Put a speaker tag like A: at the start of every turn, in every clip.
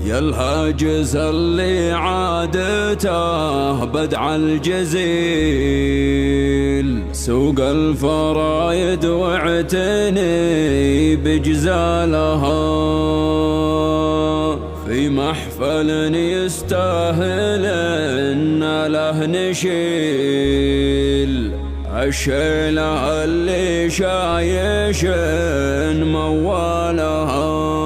A: يا الهاجس اللي عادته بدع الجزيل، سوق الفرايد واعتني بجزالها، في محفل يستاهل ان له نشيل، الشيلة اللي شايش موالها.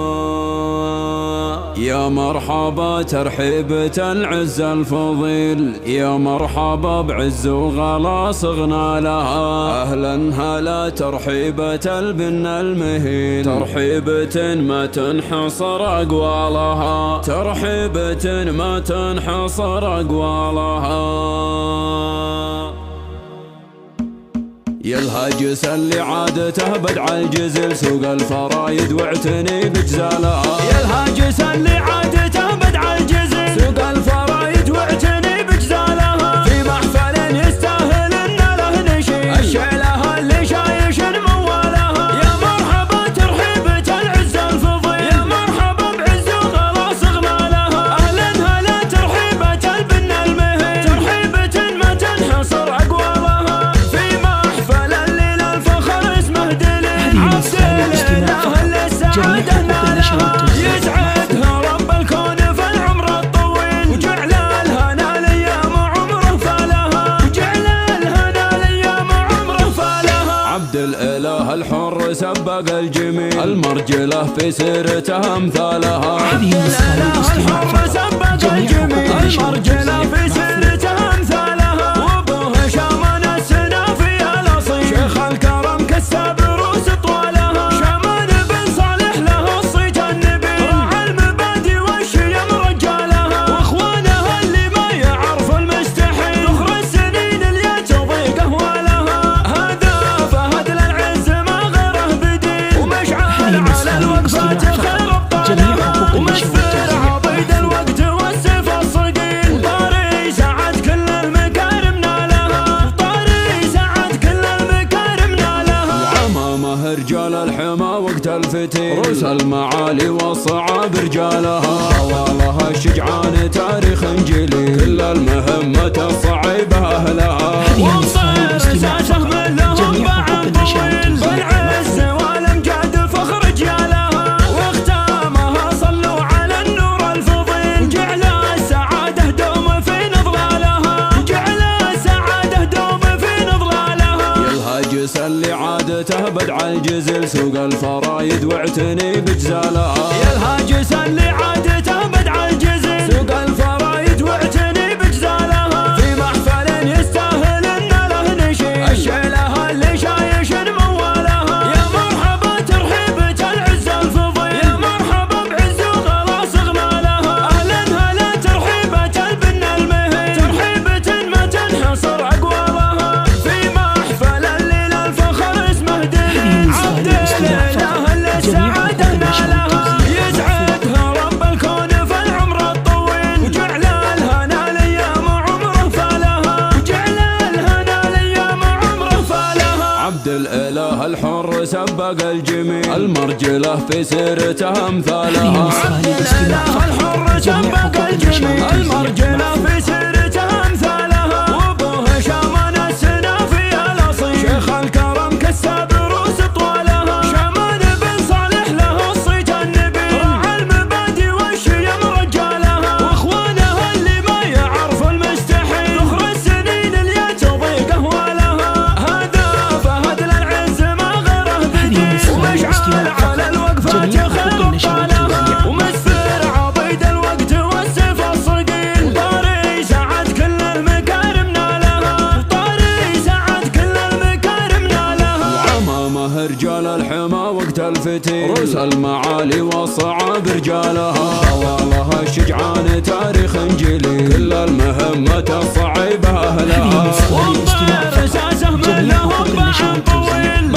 A: يا مرحبا ترحيبة العز الفضيل، يا مرحبا بعز وغلا صغنا لها، أهلا هلا ترحيبة البن المهين، ترحيبة ما تنحصر أقوالها، ترحيبة ما تنحصر أقوالها. يا الهاجس اللي عادته بدع الجزل، سوق الفرايد واعتني بجزالها. يا الهاجس اللي عادته بدع الجزل، سوق الفرايد واعتني بجزالها، في محفل يستاهل ان له نشيل، الشيلة اللي شايش موالها. يا مرحبا ترحيبة العز الفضيل، يا مرحبا بعز وغلا صغنا لها، اهلا هلا ترحيبة البن المهين، ترحيبة ما تنحصر اقوالها، في محفل الليل الفخر اسمه دليل، عبد الاله اللي السعادة نالها، يسعدها رب الكون في العمر الطويل، وجعل الهنا الايام عمره فالها، وجعل الهنا الايام عمره فالها. عبد الاله الحر سبق الجميل، المرجله في سيرته امثالها. عبد الاله الحر سبق الجميل، المرجله في سيرته امثالها، وابوه شامان السنافي الاصيل، شيخ الكرم كسب روس طوالها، شامان بن صالح له الصيت النبيل، راعى المبادئ والشيم رجالها، واخوانها اللي ما يعرف المستحيل، ذخر السنين اللي تضيق اهوالها، هذا فهد للعز ما غيره بديل، ومشعل على الوقفات خير ابطالها، ومسفر عضيد الوقت والسيف الصقيل، طاري سعد كل المكارم نالها، طاري سعد كل المكارم نالها. وعمامه رجال الحما وقت الفتيل، روس المعالي والصعاب رجالها، حوالها الشجعان تاريخ جليل، كل المهمة الصعيبة أهلها، والطير ساسه من لهم باع طويل، بالعز والامجاد فخر رجالها، واختامها صلوا على النور الفضيل، جعل السعادة دوم في نضلالها، جعل السعادة دوم في نضلالها. يا الهاجس اللي عادته بدع الجزل، سوق الفرايد واعتني بجزالها. يا الهاجس اللي عادته بدع الجزل، سوق الفرايد واعتني بجزالها، في محفل يستاهل ان له نشيل، الشيلة اللي شايش موالها. يا مرحبا ترحيبة العز الفضيل، يا مرحبا بعز وغلا صغنا لها، اهلا هلا ترحيبة البن المهين، ترحيبة ما تنحصر اقوالها، في محفل الليل الفخر اسمه دليل، عبد الاله اللي السعادة نالها، يسعدها رب الكون في العمر الطويل، وجعل الهنا الايام عمره فالها، وجعل الهنا الايام عمره فالها. عبد الاله الحر سبق الجميل، المرجله في سيرته امثالها. عبد الاله الحر سبق الجميل، المرجله في سيرته امثالها، وابوه شامان السنافي الاصيل، شيخ الكرم كسب روس طوالها، شامان بن صالح له الصيت النبيل، راعى المبادئ والشيم رجالها، واخوانها اللي ما يعرف المستحيل، ذخر السنين اللي تضيق اهوالها، هذا فهد للعز ما غيره بديل، ومشعل على الوقفات خير ابطالها، ومسفر عضيد الوقت والسيف الصقيل، طاري سعد كل المكارم نالها، طاري سعد كل المكارم نالها. وعمامه رجال الحما وقت الفتيل، روس المعالي والصعاب رجالها، حوالها الشجعان تاريخ جليل، كل المهمة الصعيبة أهلها، والطير ساسه من لهم باع طويل.